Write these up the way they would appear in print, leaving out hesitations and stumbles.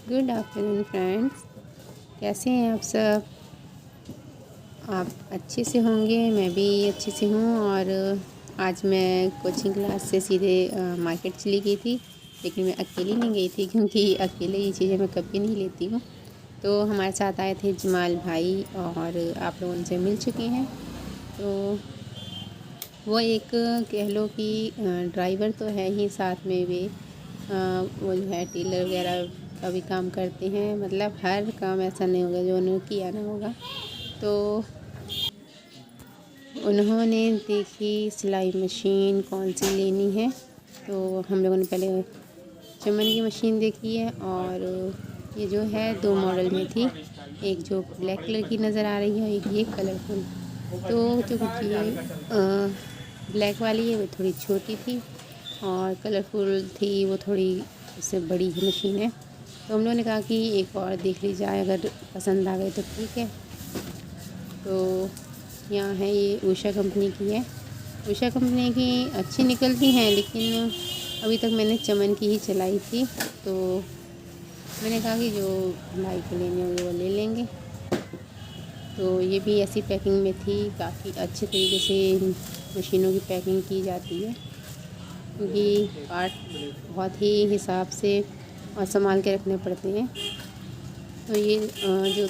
Good afternoon friends, कैसे हैं आप सब। आप अच्छे से होंगे, मैं भी अच्छे से हूँ। और आज मैं कोचिंग क्लास से सीधे मार्केट चली गई थी, लेकिन मैं अकेली नहीं गई थी क्योंकि अकेले ये चीज़ें मैं कभी नहीं लेती हूँ। तो हमारे साथ आए थे जमाल भाई और आप लोग उनसे मिल चुके हैं। तो वो एक कह लो कि ड्राइवर तो है ही, साथ में भी वो जो है टेलर वगैरह का भी काम करते हैं। मतलब हर काम ऐसा नहीं होगा जो उन्होंने किया ना होगा। तो उन्होंने देखी सिलाई मशीन कौन सी लेनी है, तो हम लोगों ने पहले चमन की मशीन देखी है। और ये जो है 2 मॉडल में थी, एक जो ब्लैक कलर की नज़र आ रही है और एक ये कलरफुल। तो जो ये ब्लैक वाली है वो थोड़ी छोटी थी और कलरफुल थी वो थोड़ी उससे बड़ी मशीन है। तो हम लोगों ने कहा कि एक और देख ली जाए, अगर पसंद आ गए तो ठीक है। तो यहाँ है, ये उषा कंपनी की है। उषा कंपनी की अच्छी निकलती हैं, लेकिन अभी तक मैंने चमन की ही चलाई थी। तो मैंने कहा कि जो भाई को लेने होंगे वो ले लेंगे। तो ये भी ऐसी पैकिंग में थी, काफ़ी अच्छे तरीके से मशीनों की पैकिंग की जाती है, क्योंकि पार्ट बहुत ही हिसाब से और संभाल के रखने पड़ते हैं। तो ये जो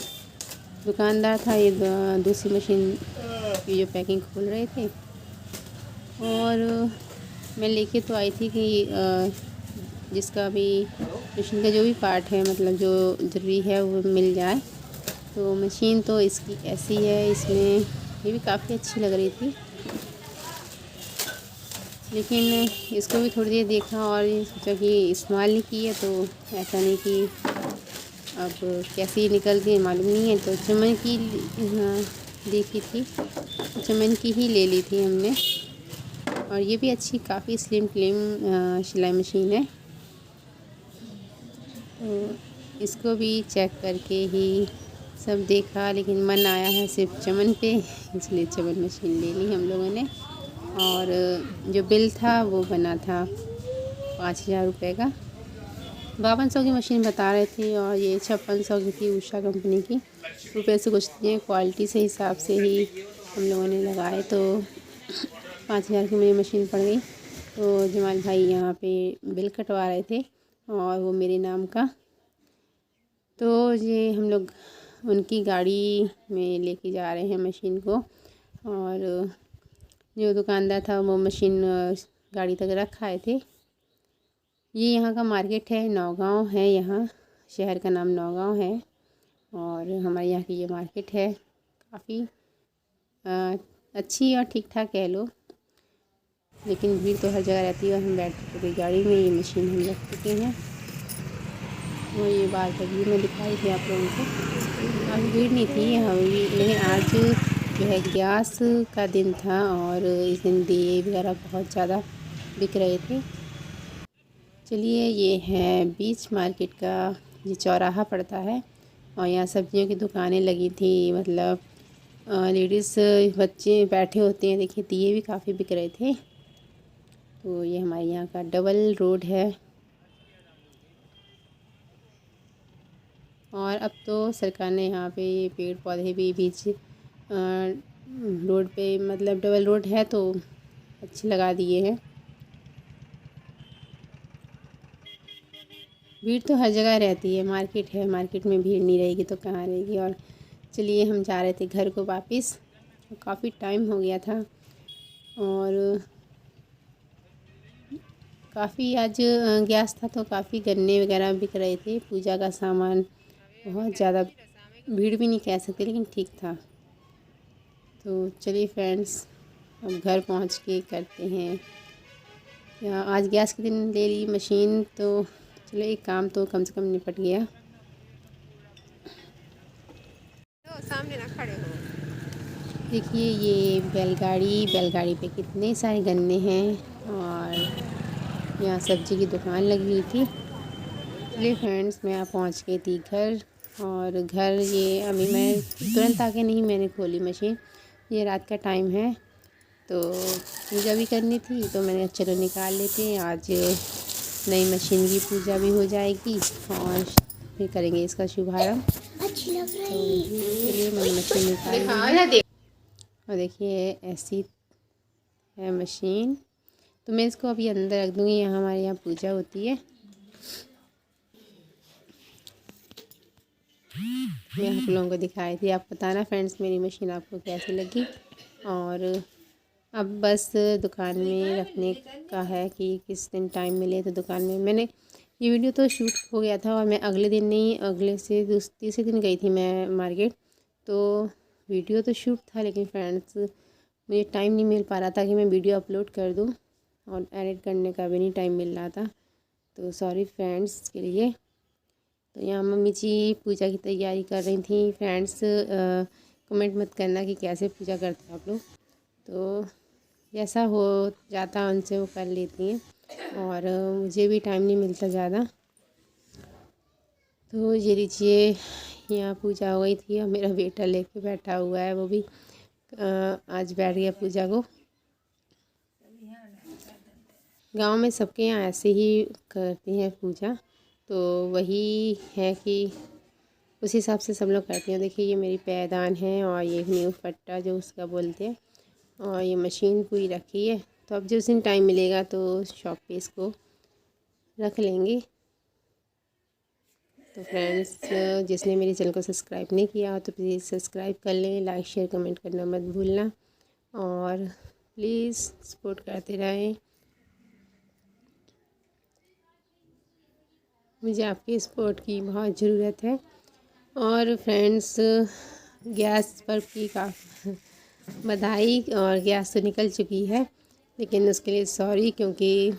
दुकानदार था, ये दूसरी मशीन की जो पैकिंग खोल रहे थे। और मैं लेके तो आई थी कि जिसका भी मशीन का जो भी पार्ट है, मतलब जो ज़रूरी है वो मिल जाए। तो मशीन तो इसकी ऐसी है, इसमें ये भी काफ़ी अच्छी लग रही थी, लेकिन इसको भी थोड़ी देर देखा और ये सोचा कि इस्तेमाल नहीं की है, तो ऐसा नहीं कि अब कैसी निकलती है मालूम नहीं है। तो चमन की देखी थी, चमन की ही ले ली थी हमने। और ये भी अच्छी काफ़ी स्लिम सिलाई मशीन है। तो इसको भी चेक करके ही सब देखा, लेकिन मन आया है सिर्फ चमन पे, इसलिए चमन मशीन ले ली हम लोगों ने। और जो बिल था वो बना था 5,000 रुपये का। 5200 की मशीन बता रहे थे और ये 5600 की थी उषा कंपनी की। रुपये से कुछ नहीं, क्वालिटी से हिसाब से ही हम लोगों ने लगाए, तो 5,000 की मुझे मशीन पड़ गई। तो जमाल भाई यहाँ पे बिल कटवा रहे थे और वो मेरे नाम का। तो ये हम लोग उनकी गाड़ी में लेके जा रहे हैं मशीन को। और जो दुकानदार था वो मशीन गाड़ी तक रख आए थे। ये यहाँ का मार्केट है, नौगांव है, यहाँ शहर का नाम नौगांव है। और हमारे यहाँ की ये मार्केट है, काफ़ी अच्छी और ठीक ठाक कह लो, लेकिन भीड़ तो हर जगह रहती है। और हम बैठ चुके गाड़ी में, ये मशीन हम रख चुके हैं। वो ये बार का व्यू मैं दिखाई थी आप लोगों को। अभी भीड़ नहीं थी यहाँ भी, लेकिन आज जो है गैस का दिन था और इस दिन दिए वगैरह बहुत ज़्यादा बिक रहे थे। चलिए, ये है बीच मार्केट का, ये चौराहा पड़ता है और यहाँ सब्जियों की दुकानें लगी थी। मतलब लेडीज़ बच्चे बैठे होते हैं, देखिए दिए भी काफ़ी बिक रहे थे। तो ये हमारे यहाँ का डबल रोड है। और अब तो सरकार ने यहाँ पे ये पेड़ पौधे भी बीच रोड पे, मतलब डबल रोड है तो अच्छे लगा दिए हैं। भीड़ तो हर जगह रहती है, मार्केट है, मार्केट में भीड़ नहीं रहेगी तो कहाँ रहेगी। और चलिए, हम जा रहे थे घर को वापस, काफ़ी टाइम हो गया था। और काफ़ी आज गैस था तो काफ़ी गन्ने वगैरह बिक रहे थे, पूजा का सामान। बहुत ज़्यादा भीड़ भी नहीं कह सकते, लेकिन ठीक था। तो चलिए फ्रेंड्स, अब घर पहुंच के करते हैं। आज गैस के दिन ले ली मशीन, तो चलो एक काम तो कम से कम निपट गया। तो सामने ना खड़े हो। देखिए, ये बैलगाड़ी पे कितने सारे गन्ने हैं और यहाँ सब्जी की दुकान लगी हुई थी। चलिए फ्रेंड्स, मैं यहाँ पहुँच गई थी घर। और घर ये अभी मैं तुरंत आके नहीं मैंने खोली मशीन, ये रात का टाइम है तो पूजा भी करनी थी, तो मैंने चलो निकाल लेते हैं। आज नई मशीन की पूजा भी हो जाएगी और फिर करेंगे इसका शुभारंभ। अच्छी लग रही है। तो चलिए मैंने मशीन निकाली और देखिए ऐसी है मशीन। तो मैं इसको अभी अंदर रख दूँगी। यहाँ हमारे यहाँ पूजा होती है। मैं आप लोगों को दिखाई थी। आप बताना फ्रेंड्स मेरी मशीन आपको कैसी लगी। और अब बस दुकान में रखने का है कि किस दिन टाइम मिले तो दुकान में। मैंने ये वीडियो तो शूट हो गया था और मैं अगले दिन नहीं, अगले से तीसरे दिन गई थी मैं मार्केट। तो वीडियो तो शूट था लेकिन फ्रेंड्स मुझे टाइम नहीं मिल पा रहा था कि मैं वीडियो अपलोड कर दूं और एडिट करने का भी नहीं टाइम मिल रहा था। तो सॉरी फ्रेंड्स के लिए। तो यहाँ मम्मी जी पूजा की तैयारी कर रही थी। फ्रेंड्स कमेंट मत करना कि कैसे पूजा करते हो आप लोग। तो जैसा हो जाता उनसे वो कर लेती हैं और मुझे भी टाइम नहीं मिलता ज़्यादा। तो ये लीजिए यहाँ पूजा हो गई थी और मेरा बेटा लेके बैठा हुआ है। वो भी आज बैठ गया पूजा को। गांव में सबके यहाँ ऐसे ही करती हैं पूजा। तो वही है कि उस हिसाब से सब लोग करते हैं। देखिए ये मेरी पैदान है और ये न्यू पट्टा जो उसका बोलते हैं और ये मशीन पूरी रखी है। तो अब जिस दिन टाइम मिलेगा तो शॉप पे इसको रख लेंगे। तो फ्रेंड्स जिसने मेरे चैनल को सब्सक्राइब नहीं किया तो प्लीज़ सब्सक्राइब कर लें। लाइक शेयर कमेंट करना मत भूलना और प्लीज़ सपोर्ट करते रहें। मुझे आपके सपोर्ट की बहुत ज़रूरत है। और फ्रेंड्स गैस पर की का बधाई। और गैस तो निकल चुकी है लेकिन उसके लिए सॉरी, क्योंकि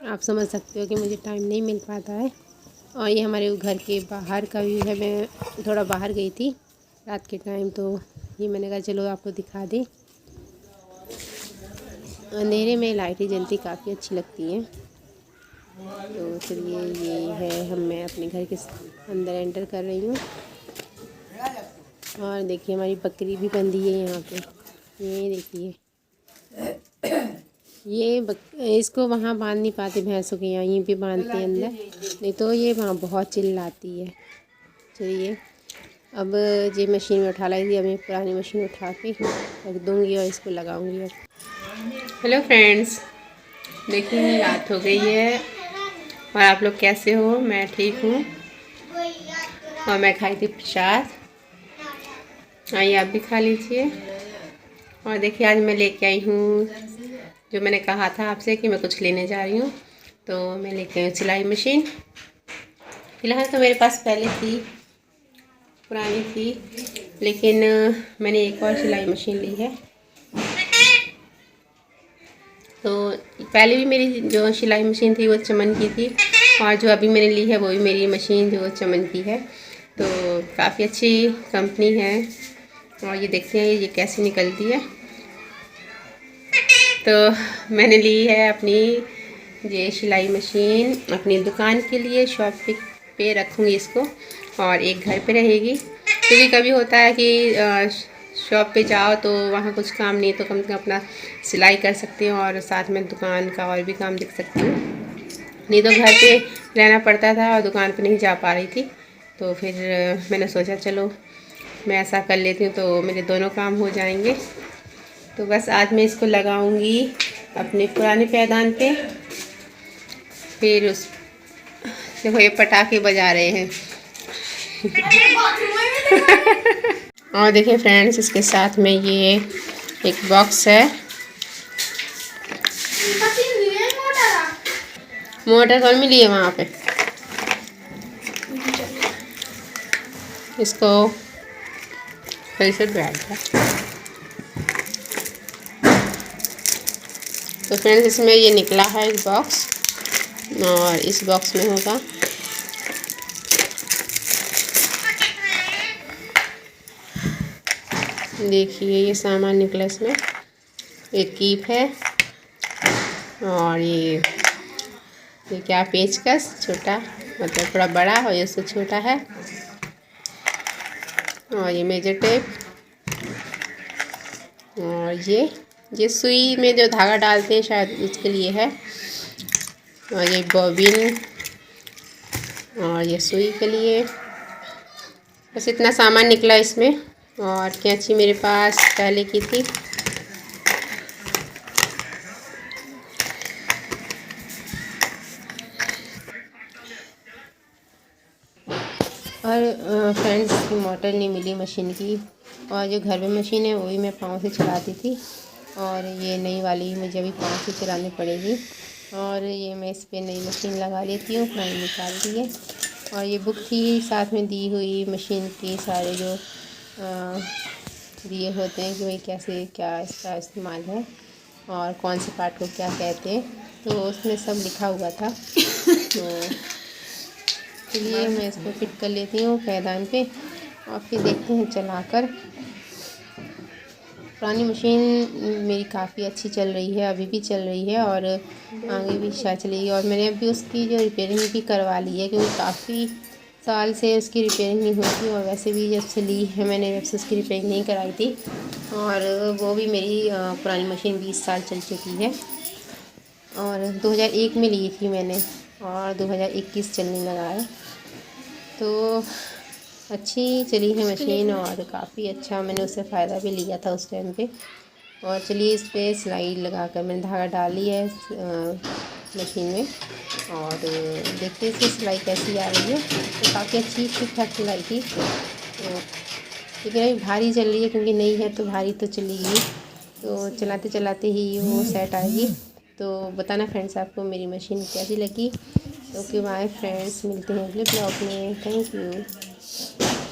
आप समझ सकते हो कि मुझे टाइम नहीं मिल पाता है। और ये हमारे घर के बाहर का व्यू है। मैं थोड़ा बाहर गई थी रात के टाइम तो ये मैंने कहा चलो आपको दिखा दें। अंधेरे में लाइटें जलती काफ़ी अच्छी लगती हैं। तो चलिए ये है मैं अपने घर के अंदर एंटर कर रही हूँ। और देखिए हमारी बकरी भी बंधी है यहाँ पे। ये देखिए इसको वहाँ बांध नहीं पाते भैंसों के, यहाँ यहीं पे बांधते हैं अंदर, नहीं तो ये वहाँ बहुत चिल्लाती है। चलिए अब ये मशीन में उठा लाई थी। अब मैं पुरानी मशीन उठा के रख दूँगी और इसको लगाऊँगी। और हेलो फ्रेंड्स, देखिए रात हो गई है और आप लोग कैसे हो? मैं ठीक हूँ और मैं खाई थी प्रसाद। आइए आप भी खा लीजिए। और देखिए आज मैं लेके आई हूँ जो मैंने कहा था आपसे कि मैं कुछ लेने जा रही हूँ। तो मैं लेके आई हूँ सिलाई मशीन। फ़िलहाल तो मेरे पास पहले थी, पुरानी थी, लेकिन मैंने एक और सिलाई मशीन ली है। तो पहले भी मेरी जो सिलाई मशीन थी वो चमन की थी और जो अभी मैंने ली है वो भी मेरी मशीन जो चमन की है। तो काफ़ी अच्छी कंपनी है। और ये देखते हैं ये कैसे निकलती है। तो मैंने ली है अपनी ये सिलाई मशीन अपनी दुकान के लिए। शॉप पे रखूँगी इसको और एक घर पे रहेगी। क्योंकि कभी होता है कि शॉप पे जाओ तो वहाँ कुछ काम नहीं तो कम से कम अपना सिलाई कर सकती हूँ और साथ में दुकान का और भी काम देख सकती हूँ। नहीं तो घर पे रहना पड़ता था और दुकान पे नहीं जा पा रही थी। तो फिर मैंने सोचा चलो मैं ऐसा कर लेती हूँ तो मेरे दोनों काम हो जाएंगे। तो बस आज मैं इसको लगाऊंगी अपने पुराने पैदान पे। फिर उस देखो ये पटाखे बजा रहे हैं। और देखिए फ्रेंड्स इसके साथ में ये एक बॉक्स है। मोटर कौन मिली है वहाँ पे? इसको कैसे बैठ गया। तो फ्रेंड्स इसमें ये निकला है एक बॉक्स और इस बॉक्स में होगा देखिए ये सामान निकला। इसमें एक कीप है और ये क्या पेचकस छोटा, मतलब थोड़ा बड़ा और ये उससे छोटा है। और ये मेजर टेप और ये सुई में जो धागा डालते हैं शायद उसके लिए है। और ये बॉबिन और ये सुई के लिए। बस इतना सामान निकला इसमें, और कैंची मेरे पास पहले की थी। और फ्रेंड्स, मोटर नहीं मिली मशीन की, और जो घर में मशीन है वो भी मैं पाँव से चलाती थी, और ये नई वाली मुझे अभी पाँव से चलानी पड़ेगी। और ये मैं इस पर नई मशीन लगा लेती हूँ, पानी निकाल दी है। और ये बुक थी साथ में दी हुई मशीन की, सारे जो दिए होते हैं कि भाई कैसे क्या इसका इस्तेमाल है और कौन से पार्ट को क्या कहते हैं, तो उसमें सब लिखा हुआ था। तो चलिए मैं इसको फिट कर लेती हूँ पैदान पे, और फिर देखते हैं चलाकर। पुरानी मशीन मेरी काफ़ी अच्छी चल रही है, अभी भी चल रही है और आगे भी शायद चलेगी। और मैंने अभी उसकी जो रिपेयरिंग भी करवा ली है, क्योंकि काफ़ी साल से उसकी रिपेयरिंग नहीं हुई थी, और वैसे भी जब से ली है मैंने, जब से उसकी रिपेयरिंग नहीं कराई थी। और वो भी मेरी पुरानी मशीन 20 साल चल चुकी है, और 2001 में ली थी मैंने, और 2021 चलने लगा है। तो अच्छी चली है मशीन, और काफ़ी अच्छा मैंने उससे फ़ायदा भी लिया था उस टाइम पे। और चलिए इस पर सिलाई लगा कर मैंने धागा डाली है मशीन में, और देखते हैं इसकी सिलाई कैसी आ रही है। तो काफ़ी अच्छी ठीक ठाक सिलाई थी, तो लेकिन अभी भारी चल रही है, क्योंकि नई है तो भारी तो चलेगी, तो चलाते चलाते ही वो सेट आएगी। तो बताना फ्रेंड्स आपको मेरी मशीन कैसी लगी। ओके बाय फ्रेंड्स, मिलते हैं अगले ब्लॉग में। Thank you.